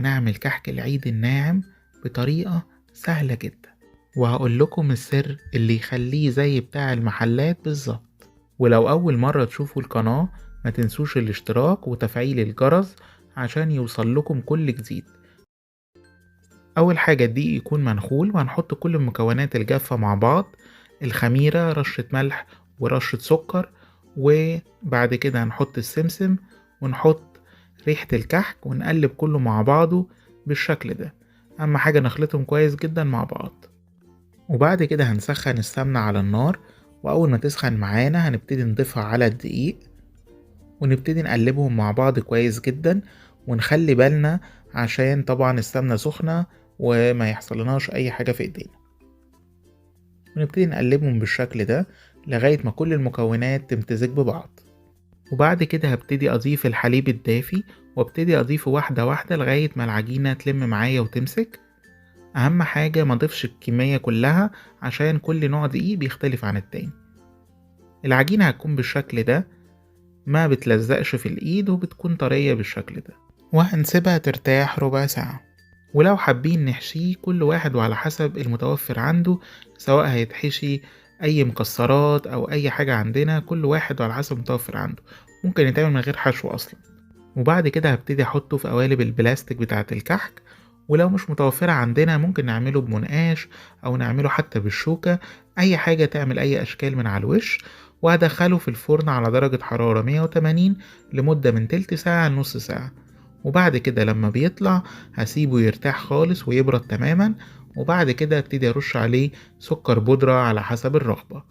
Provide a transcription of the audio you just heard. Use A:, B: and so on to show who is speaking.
A: نعمل كحك العيد الناعم بطريقة سهلة جدا، وهقول لكم السر اللي يخليه زي بتاع المحلات بالظبط. ولو أول مرة تشوفوا القناة ما تنسوش الاشتراك وتفعيل الجرس عشان يوصل لكم كل جديد. أول حاجة الدقيق يكون منخول، وهنحط كل المكونات الجافة مع بعض، الخميرة، رشة ملح ورشة سكر، وبعد كده هنحط السمسم ونحط ريحة الكحك ونقلب كله مع بعضه بالشكل ده. أهم حاجة نخلطهم كويس جدا مع بعض. وبعد كده هنسخن السمنة على النار، وأول ما تسخن معانا هنبتدي نضيفها على الدقيق ونبتدي نقلبهم مع بعض كويس جدا، ونخلي بالنا عشان طبعا السمنة سخنة وما يحصلناش أي حاجة في ايدينا. ونبتدي نقلبهم بالشكل ده لغاية ما كل المكونات تمتزج ببعض. وبعد كده هبتدي أضيف الحليب الدافي، وابتدي أضيفه واحدة واحدة لغاية ما العجينة تلم معايا وتمسك. أهم حاجة ما ضيفش الكمية كلها عشان كل نوع دقيق بيختلف عن التاني. العجينة هتكون بالشكل ده، ما بتلزقش في الإيد وبتكون طرية بالشكل ده، وهنسيبها ترتاح ربع ساعة. ولو حابين نحشيه كل واحد وعلى حسب المتوفر عنده، سواء هيتحشي أي مكسرات أو أي حاجة عندنا، كل واحد وعلى حسب المتوفر عنده، ممكن يتعمل من غير حشو أصلا. وبعد كده هبتدي أحطه في قوالب البلاستيك بتاعة الكحك، ولو مش متوفرة عندنا ممكن نعمله بمنقاش أو نعمله حتى بالشوكة، أي حاجة تعمل أي أشكال من على الوش. وهدخله في الفرن على درجة حرارة 180 لمدة من تلت ساعة لنص ساعة. وبعد كده لما بيطلع هسيبه يرتاح خالص ويبرد تماما، وبعد كده ابتدي أرش عليه سكر بودرة على حسب الرغبة.